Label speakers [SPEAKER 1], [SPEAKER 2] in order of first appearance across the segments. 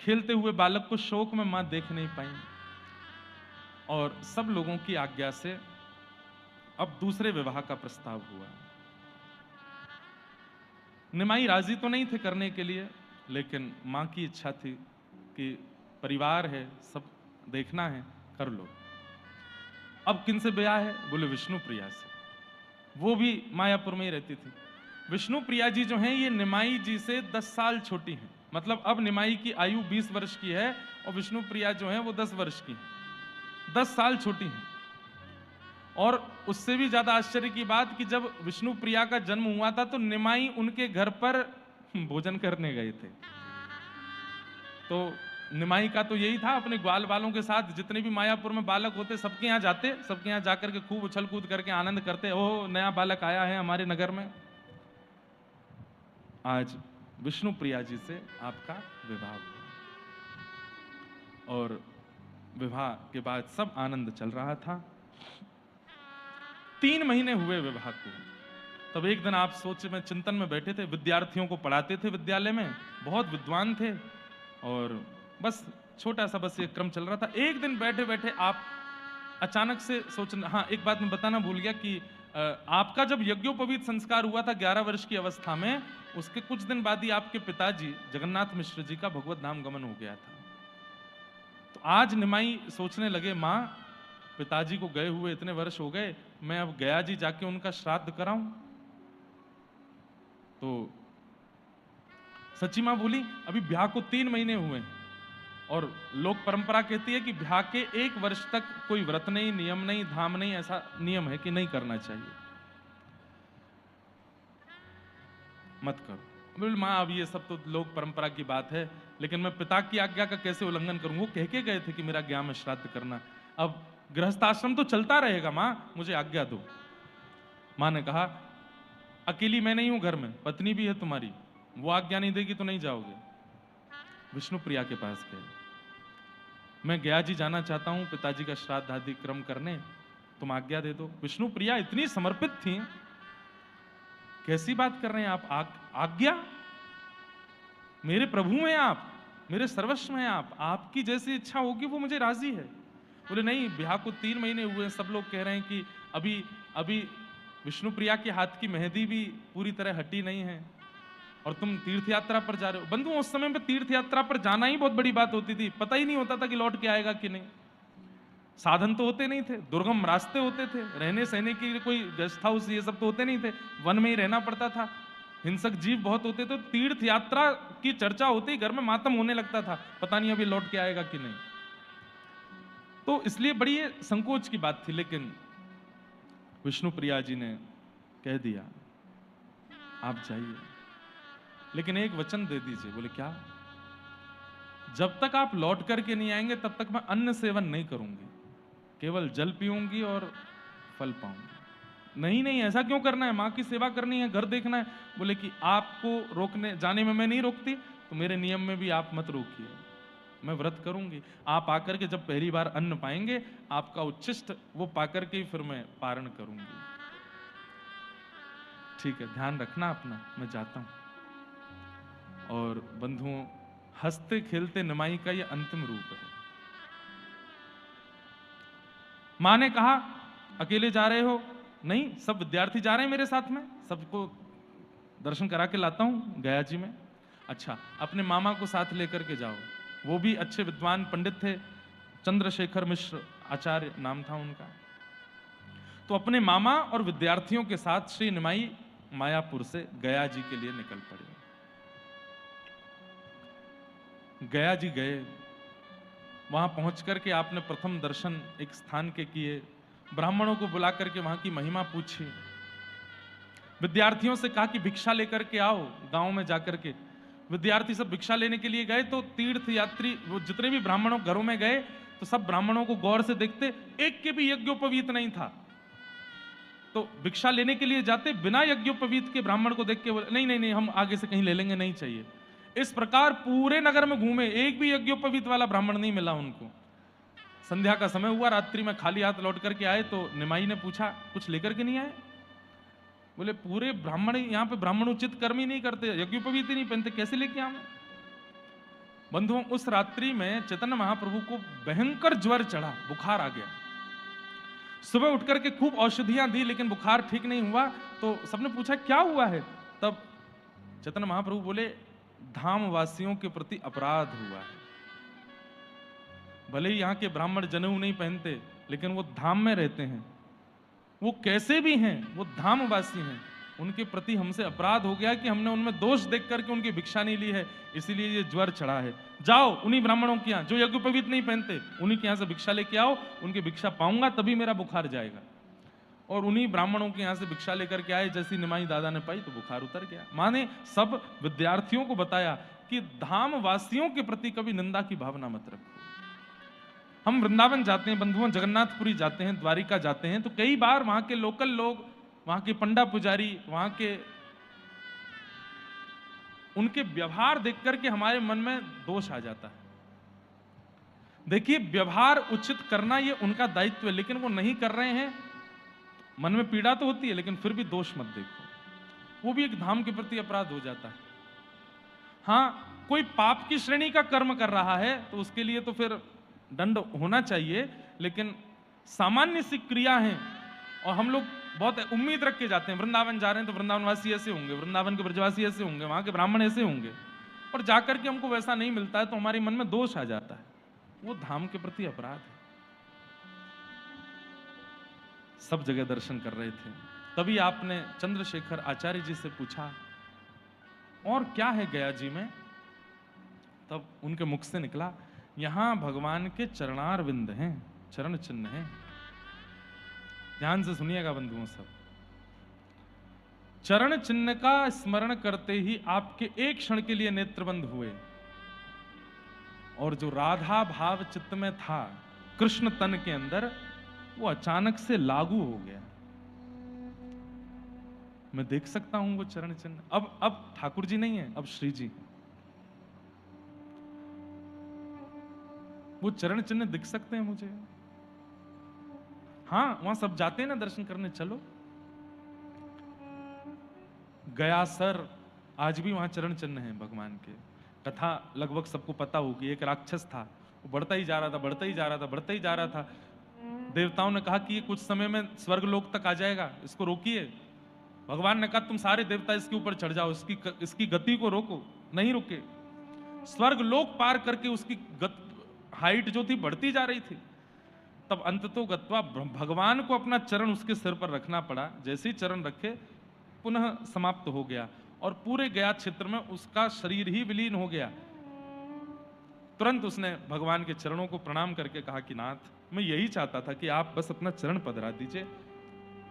[SPEAKER 1] खेलते हुए बालक को शोक में मां देख नहीं पाई और सब लोगों की आज्ञा से अब दूसरे विवाह का प्रस्ताव हुआ। निमाई राजी तो नहीं थे करने के लिए, लेकिन मां की इच्छा थी कि परिवार है, सब देखना है, कर लो। अब किनसे ब्याह है? बोले विष्णु प्रिया से। वो भी मायापुर में ही रहती थी। विष्णु प्रिया जी जो हैं ये निमाई जी से 10 साल छोटी हैं। मतलब अब निमाई की आयु 20 वर्ष की है और विष्णु प्रिया जो हैं वो 10 वर्ष की हैं, 10 साल छोटी हैं। और उससे भी ज्यादा आश्चर्य की बात कि जब विष्णु प्रिया का जन्म हुआ था तो निमाई उनके घर पर भोजन करने गए थे। तो निमाई का तो यही था, अपने ग्वाल बालों के साथ जितने भी मायापुर में बालक होते सबके यहाँ जाते, सबके यहाँ जाकर के खूब उछल कूद करके आनंद करते, ओह नया बालक आया है हमारे नगर में। आज विष्णु प्रिया जी से आपका विवाह हुआ और विवाह के बाद सब आनंद चल रहा था। 3 महीने हुए विवाह को। तब एक दिन आप सोच में चिंतन में बैठे थे, विद्यार्थियों को पढ़ाते थे विद्यालय में, बहुत विद्वान थे और बस छोटा सा बस ये क्रम चल रहा था। एक दिन बैठे बैठे आप अचानक से सोचना, हाँ एक बात मैं बताना भूल गया कि आपका जब यज्ञोपवीत संस्कार हुआ था 11 वर्ष की अवस्था में, उसके कुछ दिन बाद ही आपके पिताजी जगन्नाथ मिश्र जी का भगवत धाम गमन हो गया था। तो आज निमाई सोचने लगे, मां पिताजी को गए हुए इतने वर्ष हो गए, मैं अब गया जी जाके उनका श्राद्ध कराऊं। तो सच्ची मां बोली, अभी ब्याह को 3 महीने हुए और लोक परंपरा कहती है कि ब्याह के 1 वर्ष तक कोई व्रत नहीं, नियम नहीं, धाम नहीं, ऐसा नियम है कि नहीं करना चाहिए, मत करो। बोले मां अब ये सब तो लोक परंपरा की बात है, लेकिन मैं पिता की आज्ञा का कैसे उल्लंघन करूं? वो कह के गए थे कि मेरा ज्ञा में श्राद्ध करना, अब गृहस्थाश्रम तो चलता रहेगा, मां मुझे आज्ञा दो। मां ने कहा, अकेली मैं नहीं हूं घर में, पत्नी भी है तुम्हारी, वो आज्ञा नहीं देगी तो नहीं जाओगे। विष्णु प्रिया के पास गए, मैं गया जी जाना चाहता हूं पिताजी का श्राद्ध आदि क्रम करने, तुम आज्ञा दे दो। विष्णु प्रिया इतनी समर्पित थी, कैसी बात कर रहे हैं आप, आज्ञा? मेरे प्रभु हैं आप, मेरे सर्वस्व हैं आप, आपकी जैसी इच्छा होगी वो मुझे राजी है। बोले नहीं, ब्याह को 3 महीने हुए, सब लोग कह रहे हैं कि अभी अभी विष्णु प्रिया के हाथ की मेहंदी भी पूरी तरह हटी नहीं है और तुम तीर्थ यात्रा पर जा रहे हो। बंधु उस समय पे तीर्थ यात्रा पर जाना ही बहुत बड़ी बात होती थी, पता ही नहीं होता था कि लौट के आएगा कि नहीं। साधन तो होते नहीं थे, दुर्गम रास्ते होते थे, रहने सहने के लिए कोई गेस्ट हाउस ये सब तो होते नहीं थे, वन में ही रहना पड़ता था, हिंसक जीव बहुत होते थे। तीर्थ यात्रा की चर्चा होते ही घर में मातम होने लगता था, पता नहीं अभी लौट के आएगा कि नहीं। तो इसलिए बड़ी संकोच की बात थी, लेकिन विष्णु प्रिया जी ने कह दिया आप जाइए, लेकिन एक वचन दे दीजिए। बोले क्या? जब तक आप लौट करके नहीं आएंगे तब तक मैं अन्न सेवन नहीं करूंगी, केवल जल पीऊंगी और फल पाऊंगी। नहीं नहीं, ऐसा क्यों करना है, मां की सेवा करनी है, घर देखना है। बोले कि आपको रोकने जाने में मैं नहीं रोकती, तो मेरे नियम में भी आप मत रोकिए, मैं व्रत करूंगी। आप आकर के जब पहली बार अन्न पाएंगे, आपका उच्छिष्ट वो पाकर के ही फिर मैं पारण करूंगी। ठीक है, ध्यान रखना अपना, मैं जाता हूं। और बंधुओं, हंसते खेलते निमाई का ये अंतिम रूप है। मां ने कहा अकेले जा रहे हो? नहीं, सब विद्यार्थी जा रहे हैं मेरे साथ में, सबको दर्शन करा के लाता हूं गया जी में। अच्छा, अपने मामा को साथ लेकर के जाओ, वो भी अच्छे विद्वान पंडित थे, चंद्रशेखर मिश्र आचार्य नाम था उनका। तो अपने मामा और विद्यार्थियों के साथ श्री निमाई मायापुर से गया जी के लिए निकल पड़े। गया जी गए, वहां पहुंच करके आपने प्रथम दर्शन एक स्थान के किए, ब्राह्मणों को बुला करके वहां की महिमा पूछी, विद्यार्थियों से कहा कि भिक्षा लेकर के आओ। गांव में जाकर के विद्यार्थी सब भिक्षा लेने के लिए गए, तो तीर्थ यात्री वो जितने भी ब्राह्मणों घरों में गए तो सब ब्राह्मणों को गौर से देखते, एक के भी यज्ञोपवीत नहीं था। तो भिक्षा लेने के लिए जाते, बिना यज्ञोपवीत के ब्राह्मण को देख के बोले नहीं नहीं नहीं, हम आगे से कहीं ले लेंगे, नहीं चाहिए। इस प्रकार पूरे नगर में घूमे, एक भी यज्ञोपवीत वाला ब्राह्मण नहीं मिला उनको। संध्या का समय हुआ, रात्रि में खाली हाथ लौट करके आए, तो निमाई ने पूछा कुछ लेकर के नहीं आए? बोले पूरे ब्राह्मण यहाँ पे ब्राह्मण उचित कर्म ही नहीं करते, यज्ञोपवीत ही नहीं पहनते, कैसे लेके आऊं? बंधुओं, उस रात्रि में चैतन्य महाप्रभु को भयंकर ज्वर चढ़ा, बुखार आ गया। सुबह उठ करके खूब औषधियां दी, लेकिन बुखार ठीक नहीं हुआ। तो सबने पूछा क्या हुआ है? तब चैतन्य महाप्रभु बोले, धाम वासियों के प्रति अपराध हुआ है। भले ही यहाँ के ब्राह्मण जनेऊ नहीं पहनते, लेकिन वो धाम में रहते हैं, वो कैसे भी हैं, वो धामवासी हैं। उनके प्रति हमसे अपराध हो गया कि हमने उनमें दोष देख करके उनकी भिक्षा नहीं ली है, इसीलिए ये ज्वर चढ़ा है। जाओ उन्हीं ब्राह्मणों के यहाँ जो यज्ञोपवीत नहीं पहनते, उन्हीं के यहाँ से भिक्षा लेके आओ, उनकी भिक्षा पाऊंगा तभी मेरा बुखार जाएगा। और उन्हीं ब्राह्मणों के यहाँ से भिक्षा लेकर के आए, जैसी निमाई दादा ने पाई तो बुखार उतर गया। माने सब विद्यार्थियों को बताया कि धामवासियों के प्रति कभी निंदा की भावना मत रखो। हम वृंदावन जाते हैं बंधुओं, जगन्नाथपुरी जाते हैं, द्वारिका जाते हैं, तो कई बार वहां के लोकल लोग, वहां के पंडा पुजारी, वहां के उनके व्यवहार देख करके हमारे मन में दोष आ जाता है। देखिए, व्यवहार उचित करना ये उनका दायित्व है, लेकिन वो नहीं कर रहे हैं, मन में पीड़ा तो होती है, लेकिन फिर भी दोष मत देखो। वो भी एक धाम के प्रति अपराध हो जाता है। हाँ, कोई पाप की श्रेणी का कर्म कर रहा है तो उसके लिए तो फिर दंड होना चाहिए, लेकिन सामान्य सी क्रिया है। और हम लोग बहुत उम्मीद रख के जाते हैं, वृंदावन जा रहे हैं तो वृंदावनवासी ऐसे होंगे, वृंदावन के ब्रजवासी ऐसे होंगे, वहां के ब्राह्मण ऐसे होंगे, और जाकर के हमको वैसा नहीं मिलता है तो हमारे मन में दोष आ जाता है। वो धाम के प्रति अपराध है। सब जगह दर्शन कर रहे थे, तभी आपने चंद्रशेखर आचार्य जी से पूछा, और क्या है गया जी में? तब उनके मुख से निकला, यहां भगवान के चरणारविंद हैं, चरण चिन्ह हैं। ध्यान से सुनिएगा बंधुओं सब, चरण चिन्ह का स्मरण करते ही आपके एक क्षण के लिए नेत्र बंद हुए, और जो राधा भाव चित्त में था कृष्ण तन के अंदर, वो अचानक से लागू हो गया। मैं देख सकता हूं वो चरण चिन्ह। अब ठाकुर जी नहीं है, अब श्री जी। वो चरण चिन्ह दिख सकते हैं मुझे। हाँ, वहां सब जाते हैं ना दर्शन करने, चलो। गया सर, आज भी वहां चरण चिन्ह है भगवान के। कथा लगभग सबको पता होगी। एक राक्षस था, वो बढ़ता ही जा रहा था, बढ़ता ही जा रहा था, बढ़ता ही जा रहा था। देवताओं ने कहा कि ये कुछ समय में स्वर्ग लोक तक आ जाएगा, इसको रोकिए। भगवान ने कहा तुम सारे देवता इसके ऊपर चढ़ जाओ, इसकी गति को रोको। नहीं रुके, स्वर्ग लोक पार करके उसकी हाइट जो थी बढ़ती जा रही थी। तब अंततो गत्वा भगवान को अपना चरण उसके सिर पर रखना पड़ा। जैसे ही चरण रखे पुनः समाप्त हो गया, और पूरे गया क्षेत्र में उसका शरीर ही विलीन हो गया। तुरंत उसने भगवान के चरणों को प्रणाम करके कहा कि नाथ, मैं यही चाहता था कि आप बस अपना चरण पधरा दीजिए।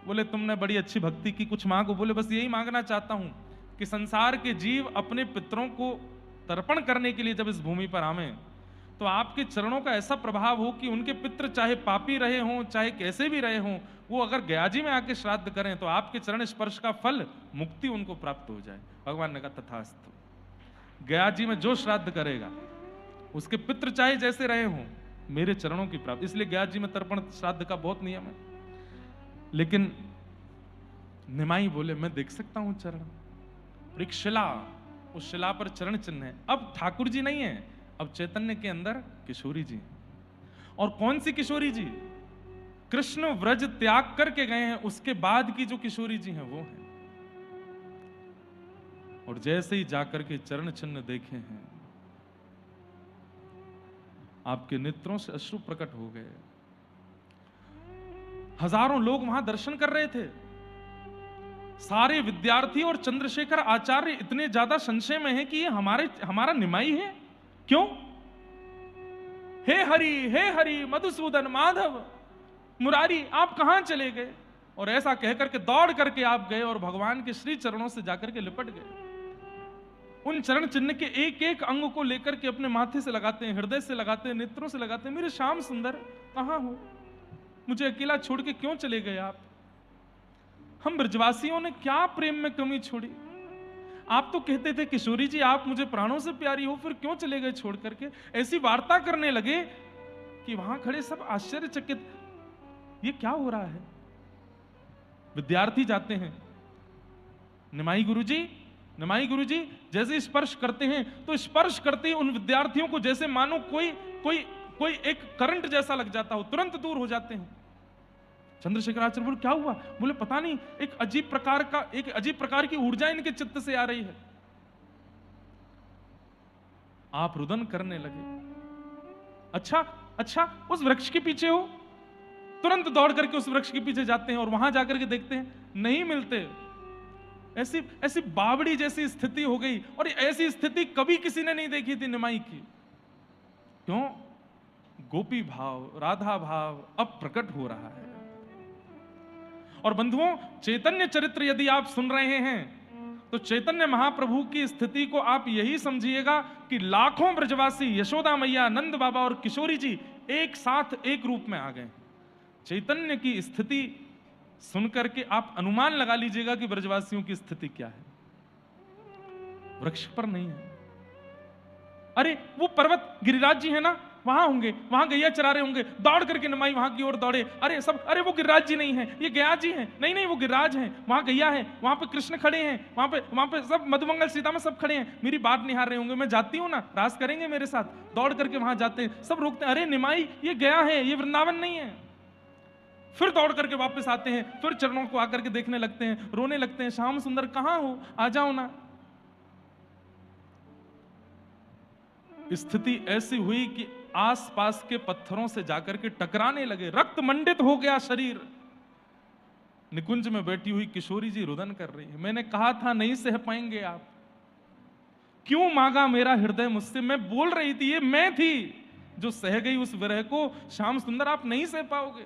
[SPEAKER 1] बोले तुमने बड़ी अच्छी भक्ति की, कुछ मांगो। बोले बस यही मांगना चाहता हूं कि संसार के जीव अपने पितरों को तर्पण करने के लिए जब इस भूमि पर आवे, तो आपके चरणों का ऐसा प्रभाव हो कि उनके पितृ चाहे पापी रहे हों, चाहे कैसे भी रहे हों, वो अगर गया जी में आके श्राद्ध करें तो आपके चरण स्पर्श का फल, मुक्ति उनको प्राप्त हो जाए। भगवान ने कहा तथास्तु। गया जी में जो श्राद्ध करेगा, उसके पितृ चाहे जैसे रहे हों, मेरे चरणों की प्राप्ति। इसलिए गया जी में तर्पण श्राद्ध का बहुत नियम है। लेकिन निमाई बोले मैं देख सकता हूं चरण। एक शिला, उस शिला पर चरण चिन्ह है। अब ठाकुर जी नहीं है, अब चैतन्य के अंदर किशोरी जी। और कौन सी किशोरी जी? कृष्ण व्रज त्याग करके गए हैं, उसके बाद की जो किशोरी जी हैं वो है। और जैसे ही जाकर के चरण चिन्ह देखे हैं, आपके नेत्रों से अश्रु प्रकट हो गए। हजारों लोग वहां दर्शन कर रहे थे। सारे विद्यार्थी और चंद्रशेखर आचार्य इतने ज्यादा संशय में हैं कि ये हमारा निमाई है। क्यों? हे हरि मधुसूदन माधव मुरारी, आप कहां चले गए? और ऐसा कहकर के दौड़ करके आप गए और भगवान के श्री चरणों से जाकर के लिपट गए। उन चरण चिन्ह के एक एक अंग को लेकर के अपने माथे से लगाते हैं, हृदय से लगाते हैं, नेत्रों से लगाते हैं। मेरे श्याम सुंदर कहां हो? मुझे अकेला छोड़ के क्यों चले गए आप? हम ब्रजवासियों ने क्या प्रेम में कमी छोड़ी? आप तो कहते थे किशोरी जी आप मुझे प्राणों से प्यारी हो, फिर क्यों चले गए छोड़ करके? ऐसी वार्ता करने लगे कि वहां खड़े सब आश्चर्यचकित, ये क्या हो रहा है? विद्यार्थी जाते हैं, निमाई गुरुजी निमाई गुरुजी जैसे स्पर्श करते हैं तो स्पर्श करते ही उन विद्यार्थियों को जैसे मानो कोई कोई कोई एक करंट जैसा लग जाता हो, तुरंत दूर हो जाते हैं। चंद्रशेखर आचार्य बोले क्या हुआ? बोले पता नहीं, एक अजीब प्रकार की ऊर्जा इनके चित्त से आ रही है। आप रुदन करने लगे। अच्छा उस वृक्ष के पीछे हो? तुरंत दौड़ करके उस वृक्ष के पीछे जाते हैं और वहां जाकर के देखते हैं, नहीं मिलते। ऐसी बावड़ी जैसी स्थिति हो गई, और ऐसी स्थिति कभी किसी ने नहीं देखी थी निमाई की। क्यों? गोपी भाव, राधा भाव अब प्रकट हो रहा है। और बंधुओं, चैतन्य चरित्र यदि आप सुन रहे हैं तो चैतन्य महाप्रभु की स्थिति को आप यही समझिएगा कि लाखों ब्रजवासी, यशोदा मैया, नंद बाबा और किशोरी जी एक साथ एक रूप में आ गए। चैतन्य की स्थिति सुनकर के आप अनुमान लगा लीजिएगा कि ब्रजवासियों की स्थिति क्या है। वृक्ष पर नहीं है। अरे वो पर्वत गिरिराज जी है ना, वहां होंगे, वहां गैया चरा रहे होंगे। दौड़ करके निमाई वहां की ओर दौड़े। अरे वो गिरिराज जी नहीं है, ये गया जी हैं। नहीं वो गिरिराज हैं, वहां गैया है, वहां पे कृष्ण खड़े हैं, वहां पे सब मधुमंगल सीता में सब खड़े हैं, मेरी बात निहार रहे होंगे। मैं जाती हूँ ना, रास करेंगे मेरे साथ। दौड़ करके वहां जाते हैं, सब रोकते हैं, अरे निमाई ये गया है, ये वृंदावन नहीं है। फिर दौड़ करके वापस आते हैं, फिर चरणों को आकर के देखने लगते हैं, रोने लगते हैं, श्याम सुंदर कहां हो, आ जाओ ना। स्थिति ऐसी हुई कि आसपास के पत्थरों से जाकर के टकराने लगे, रक्त मंडित हो गया शरीर। निकुंज में बैठी हुई किशोरी जी रुदन कर रही है। मैंने कहा था नहीं सह पाएंगे आप, क्यों मांगा मेरा हृदय मुझसे? मैं बोल रही थी, ये मैं थी जो सह गई उस विरह को। श्याम सुंदर आप नहीं सह पाओगे।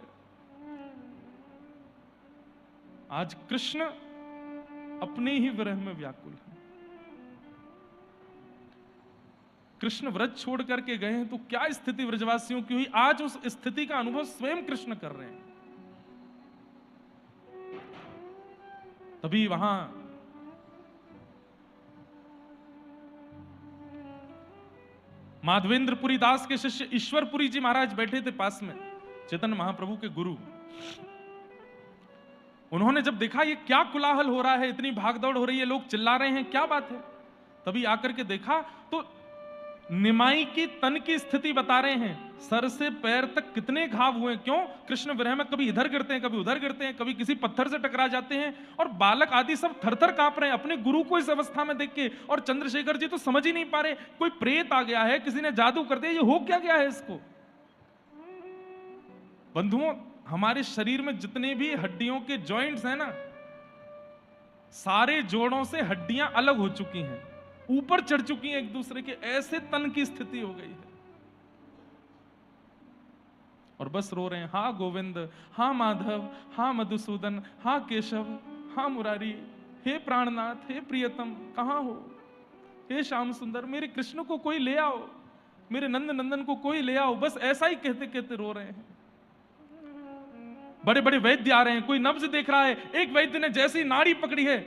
[SPEAKER 1] आज कृष्ण अपने ही विरह में व्याकुल है। कृष्ण व्रत छोड़ करके गए हैं तो क्या स्थिति ब्रजवासियों की हुई, आज उस स्थिति का अनुभव स्वयं कृष्ण कर रहे हैं। तभी वहां माधवेंद्रपुरी दास के शिष्य ईश्वरपुरी जी महाराज बैठे थे पास में, चैतन्य महाप्रभु के गुरु। उन्होंने जब देखा ये क्या कोलाहल हो रहा है, इतनी भागदौड़ हो रही है, लोग चिल्ला रहे हैं, क्या बात है, तभी आकर के देखा तो निमाई की तन की स्थिति बता रहे हैं। सर से पैर तक कितने घाव हुए। क्यों? कृष्ण विरह में कभी इधर गिरते हैं, कभी उधर गिरते हैं, कभी किसी पत्थर से टकरा जाते हैं, और बालक आदि सब थरथर कांप रहे हैं अपने गुरु को इस अवस्था में देख के। और चंद्रशेखर जी तो समझ ही नहीं पा रहे, कोई प्रेत आ गया है, किसी ने जादू कर दिया, ये हो क्या गया है इसको। बंधुओं, हमारे शरीर में जितने भी हड्डियों के जॉइंट्स हैं ना, सारे जोड़ों से हड्डियां अलग हो चुकी हैं, ऊपर चढ़ चुकी हैं एक दूसरे के, ऐसे तन की स्थिति हो गई है। और बस रो रहे हैं, हा गोविंद, हा माधव, हा मधुसूदन, हा केशव, हा मुरारी, हे प्राणनाथ, हे प्रियतम, कहां हो? हे श्याम सुंदर, मेरे कृष्ण को कोई ले आओ, मेरे नंद नंदन को कोई ले आओ। बस ऐसा ही कहते कहते रो रहे हैं। बड़े बड़े वैद्य आ रहे हैं, कोई नब्ज देख रहा है। एक वैद्य ने जैसी नाड़ी पकड़ी है,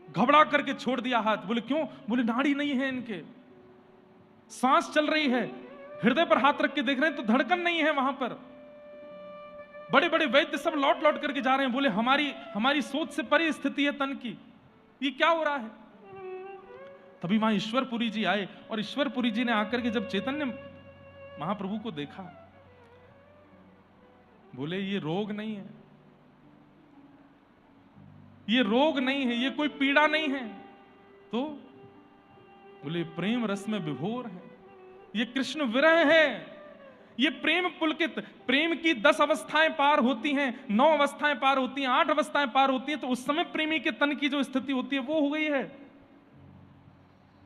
[SPEAKER 1] घबरा करके छोड़ दिया हाथ। बोले क्यों? बोले नाड़ी नहीं है इनके, सांस चल रही है। हृदय पर हाथ रख के देख रहे हैं तो धड़कन नहीं है वहां पर। बड़े बड़े वैद्य सब लौट लौट करके जा रहे हैं। बोले हमारी सोच से परे स्थिति है तन की, ये क्या हो रहा है? तभी वहां ईश्वरपुरी जी आए, और ईश्वरपुरी जी ने आकर के जब चैतन्य महाप्रभु को देखा, बोले ये रोग नहीं है, ये रोग नहीं है, ये कोई पीड़ा नहीं है। तो बोले प्रेम रस में विभोर है, ये कृष्ण विरह है, ये प्रेम पुलकित। प्रेम की 10 अवस्थाएं पार होती हैं, 9 अवस्थाएं पार होती हैं, 8 अवस्थाएं पार होती हैं, तो उस समय प्रेमी के तन की जो स्थिति होती है वो हो गई है।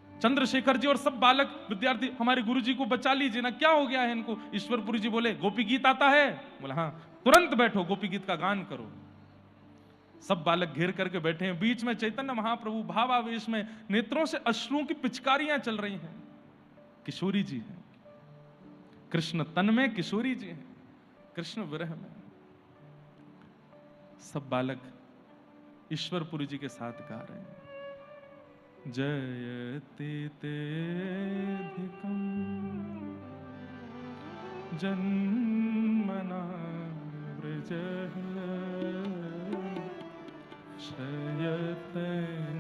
[SPEAKER 1] चंद्रशेखर जी और सब बालक विद्यार्थी हमारे गुरु जी को बचा लीजिए ना, क्या हो गया है इनको? ईश्वरपुरी जी बोले गोपी गीत आता है? बोला हाँ, तुरंत बैठो, गोपी गीत का गान करो। सब बालक घेर करके बैठे हैं। बीच में चैतन्य महाप्रभु भावावेश में, नेत्रों से अश्रुओं की पिचकारियां चल रही हैं। किशोरी जी हैं, कृष्ण तन में, किशोरी जी हैं कृष्ण विरह में। सब बालक ईश्वरपुरी जी के साथ गा रहे हैं, जयति तेधिकं जन्मना व्रजः शयतं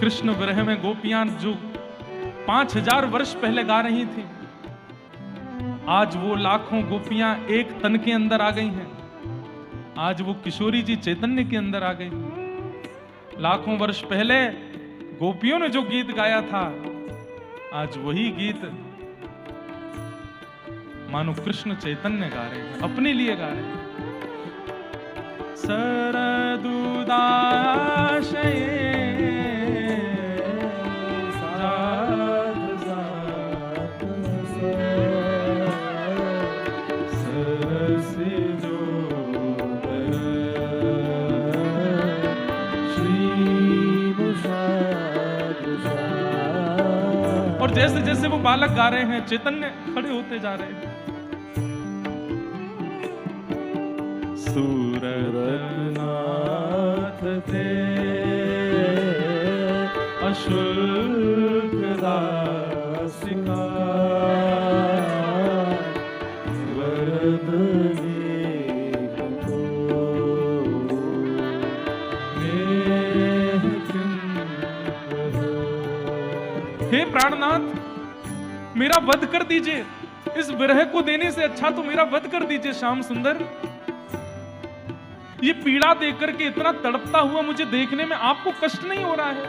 [SPEAKER 1] कृष्ण विरह में गोपियां जो 5000 वर्ष पहले गा रही थी, आज वो लाखों गोपियां एक तन के अंदर आ गई हैं। आज वो किशोरी जी चैतन्य के अंदर आ गई। लाखों वर्ष पहले गोपियों ने जो गीत गाया था, आज वही गीत मानो कृष्ण चैतन्य गा रहे हैं, अपने लिए गा रहे हैं। सरदुदाशये और जैसे जैसे वो बालक गा रहे हैं, चैतन्य खड़े होते जा रहे हैं। सूरनाथ ते अशुल्क दासिका वरद हे प्राणनाथ, मेरा वध कर दीजिए। इस विरह को देने से अच्छा तो मेरा वध कर दीजिए श्याम सुंदर। ये पीड़ा देकर के इतना तड़पता हुआ मुझे देखने में आपको कष्ट नहीं हो रहा है?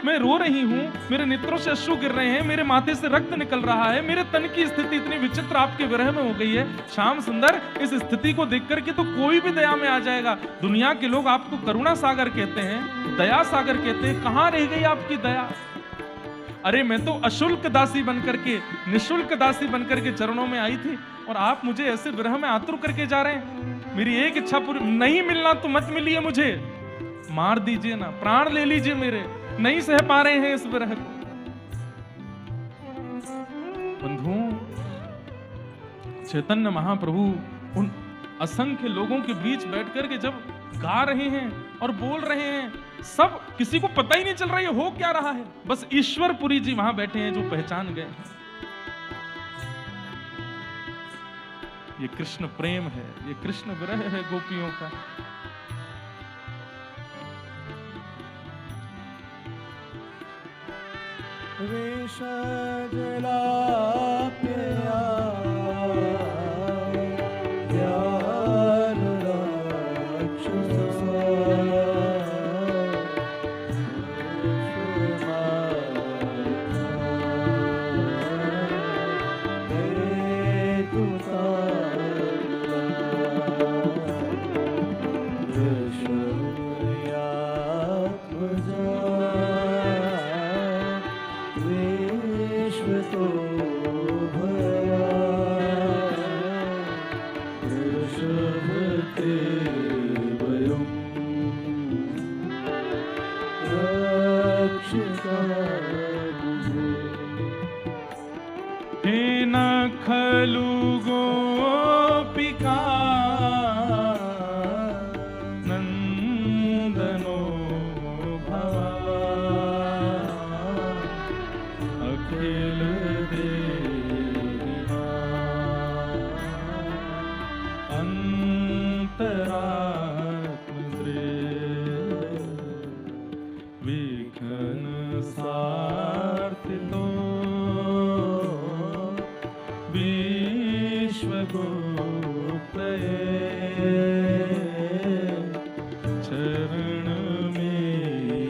[SPEAKER 1] मैं रो रही हूं, मेरे नेत्रों से अश्रु गिर रहे हैं, मेरे माथे से रक्त निकल रहा है, मेरे तन की स्थिति इतनी विचित्र आपके विरह में हो गई है। श्याम सुंदर, इस स्थिति को देख करके तो कोई भी दया में आ जाएगा। दुनिया के लोग आपको करुणा सागर कहते हैं, दया सागर कहते हैं, कहां रह गई आपकी दया? अरे मैं तो अशुल्क दासी बनकर के, निशुल्क दासी बनकर के चरणों में आई थी, और आप मुझे ऐसे विरह में आतुर करके जा रहे हैं। मेरी एक इच्छा पूरी नहीं मिलना तो मत मिलिए, मुझे मार दीजिए ना, प्राण ले लीजिए मेरे, नहीं सह पा रहे हैं इस विरह को। बंधुओं, चैतन्य महाप्रभु उन असंख्य लोगों के बीच बैठकर के जब गा रहे हैं और बोल रहे हैं, सब किसी को पता ही नहीं चल रहा है हो क्या रहा है। बस ईश्वरपुरी जी वहां बैठे हैं जो पहचान गए। ये कृष्ण प्रेम है, ये कृष्ण विरह है गोपियों का।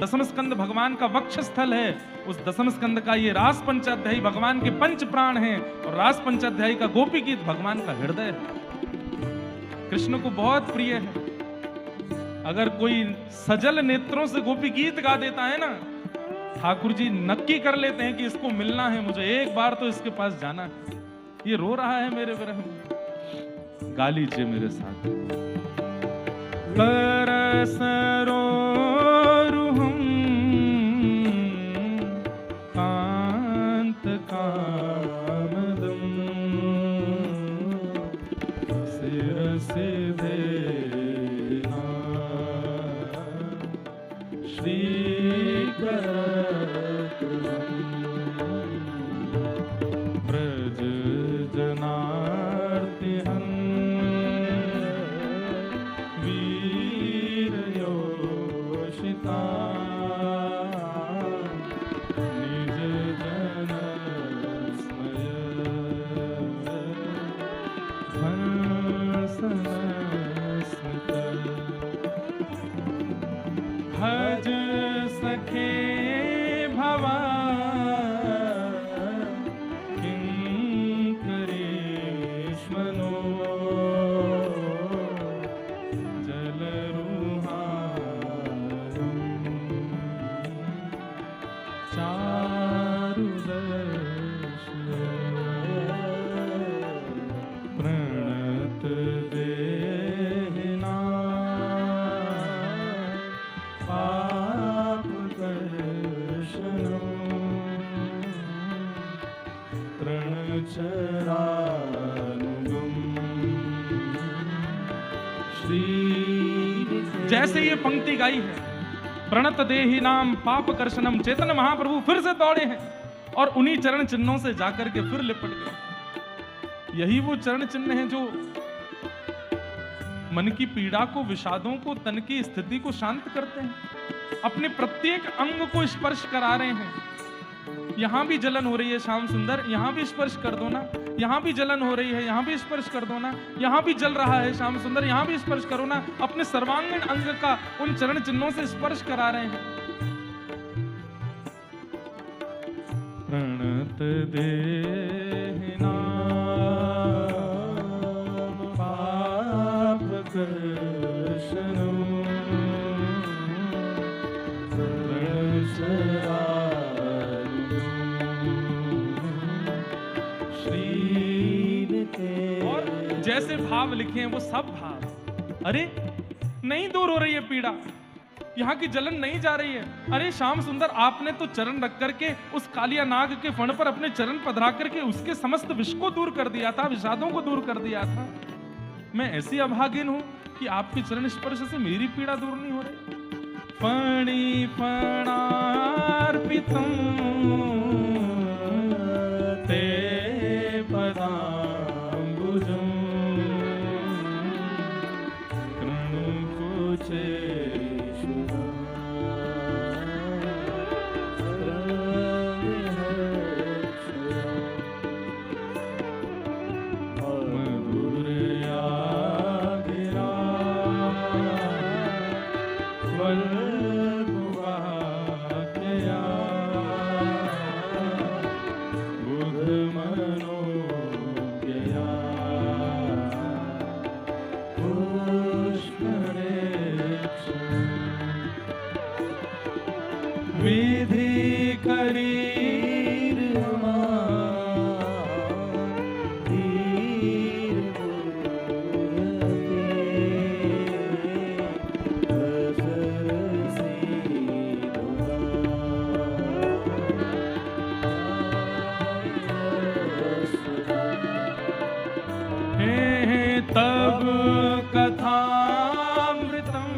[SPEAKER 1] दसम स्कंद भगवान का वक्ष स्थल है। उस दसम स्कंद का ये रास पंचाध्यायी भगवान के पंच प्राण हैं, और रास पंचाध्यायी का गोपी गीत भगवान का हृदय है, कृष्ण को बहुत प्रिय है। अगर कोई सजल नेत्रों से गोपी गीत गा देता है ना, ठाकुर जी नक्की कर लेते हैं कि इसको मिलना है, मुझे एक बार तो इसके पास जाना है। ये रो रहा है मेरे विरह में, गा लीजिए मेरे साथ। करसरो जैसे ये पंक्ति गाई है, प्रणत देहि नाम पाप कर्षणम, चेतन महाप्रभु फिर से दौड़े हैं और उन्हीं चरण चिन्हों से जाकर के फिर लिपट गए। यही वो चरण चिन्ह हैं जो मन की पीड़ा को, विषादों को, तन की स्थिति को शांत करते हैं, अपने प्रत्येक अंग को स्पर्श करा रहे हैं। यहां भी जलन हो रही है श्याम सुंदर, यहां भी स्पर्श कर दो ना, यहां भी जलन हो रही है, यहां भी स्पर्श कर दो ना, यहां भी जल रहा है श्याम सुंदर, यहां भी स्पर्श करो ना। अपने सर्वांगीण अंग का उन चरण चिन्हों से स्पर्श करा रहे हैं। प्रणत देहि नाम पाप कर्षणम, और जैसे भाव लिखे हैं वो सब भाव, अरे नहीं दूर हो रही है पीड़ा, यहाँ की जलन नहीं जा रही है। अरे श्याम सुंदर, आपने तो चरण रख करके उस कालिया नाग के फण पर अपने चरण पधरा करके उसके समस्त विष को दूर कर दिया था, विषादों को दूर कर दिया था। मैं ऐसी अभागिन हूं कि आपके चरण स्पर्श से मेरी पीड़ा दूर नहीं हो रही। फणी फणार्पितम ते पदाम्बुजम कृणुकुचे विधि करीर तब कथामृतम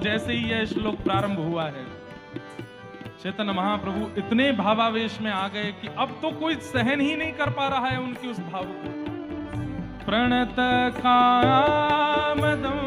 [SPEAKER 1] जैसे ही यह श्लोक प्रारंभ हुआ है, चैतन्य महाप्रभु इतने भावावेश में आ गए कि अब तो कोई सहन ही नहीं कर पा रहा है उनकी उस भाव को। प्रणत कामदं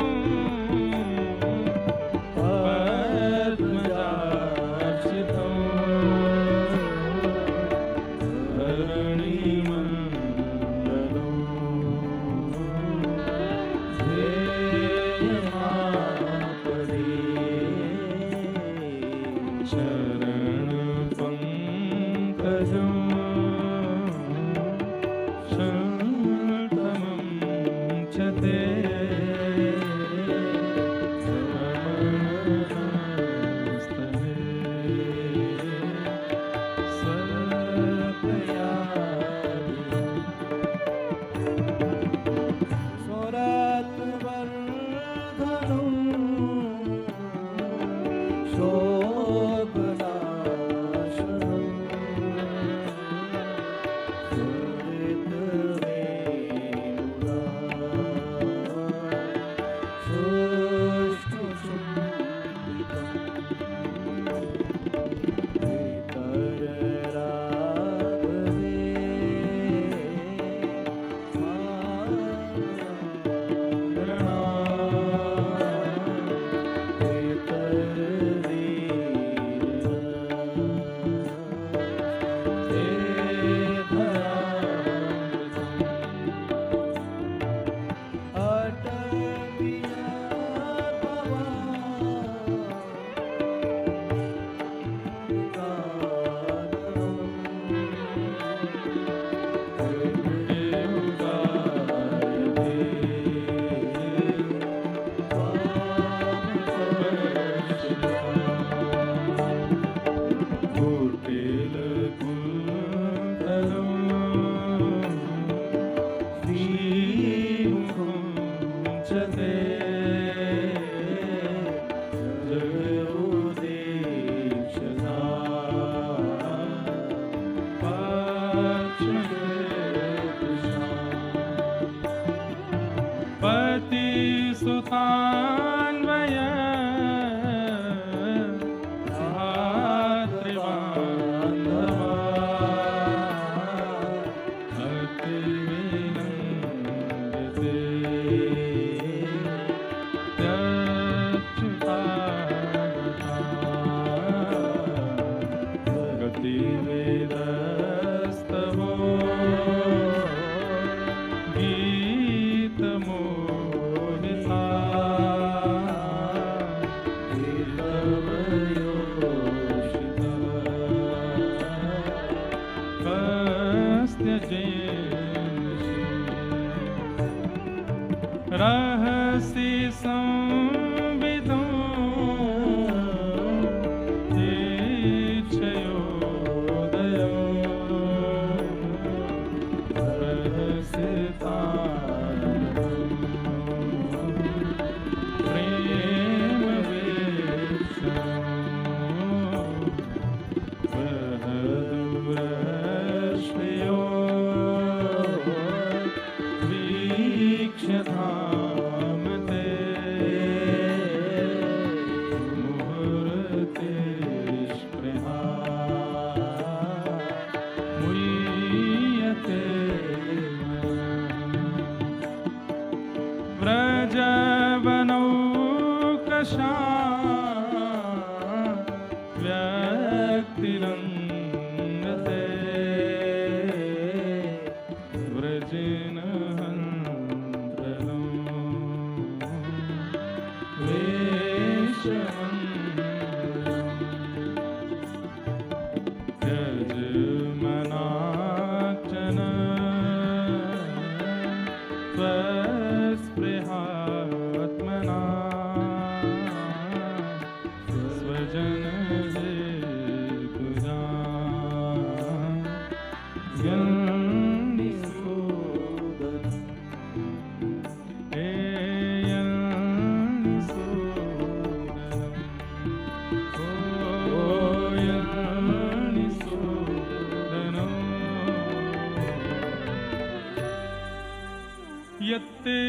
[SPEAKER 2] यत्ते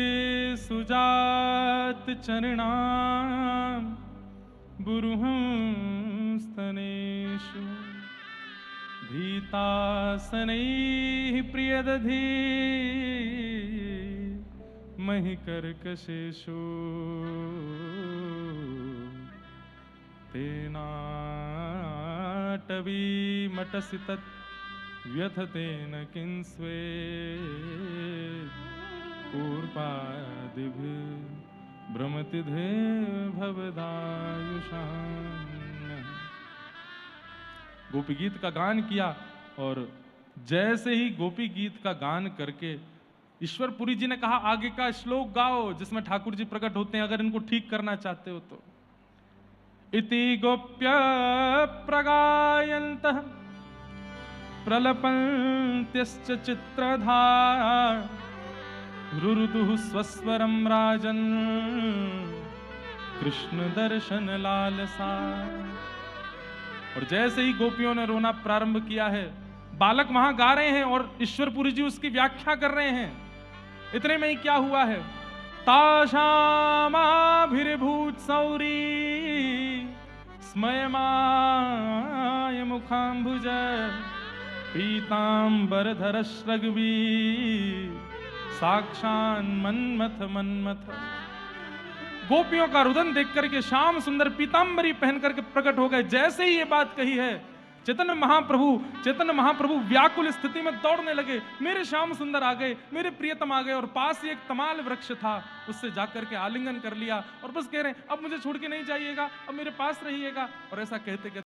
[SPEAKER 2] सुजात चरणां
[SPEAKER 1] बुरुहं स्तनेषु भीतासनैः प्रियदधी महिकर्कशेषु तेनाटवीमटसि तत् व्यथतेन किंस्वे पूर्वादिभिः भ्रमतिधे भवदायुषान्। गोपी गीत का गान किया और जैसे ही गोपी गीत का गान करके ईश्वरपुरी जी ने कहा आगे का श्लोक गाओ जिसमें ठाकुर जी प्रकट होते हैं, अगर इनको ठीक करना चाहते हो तो। इति गोप्य प्रगायन्तः प्रलपन्त्यश्च चित्रधारा रुरुदुः स्वस्वरं राजन् कृष्ण दर्शन लालसा। और जैसे ही गोपियों ने रोना प्रारंभ किया है, बालक वहां गा रहे हैं और ईश्वरपुरी जी उसकी व्याख्या कर रहे हैं। इतने में ही क्या हुआ है, ताशामाभिर्भूत सौरी स्मयमाय मुखाम्बुज पीतांबर श्रग्वी साक्षान मन्मथ मन्मथ। गोपियों का रुदन देख करके श्याम सुंदर पीतांबरी पहन करके प्रकट हो गए। जैसे ही ये बात कही है, चैतन्य महाप्रभु व्याकुल स्थिति में दौड़ने लगे। मेरे श्याम सुंदर आ गए, मेरे प्रियतम आ गए, और पास ही एक तमाल वृक्ष था, उससे जाकर के आलिंगन कर लिया और बस कह रहे हैं अब मुझे छोड़ के नहीं जाइएगा, अब मेरे पास रहिएगा। और ऐसा कहते कहते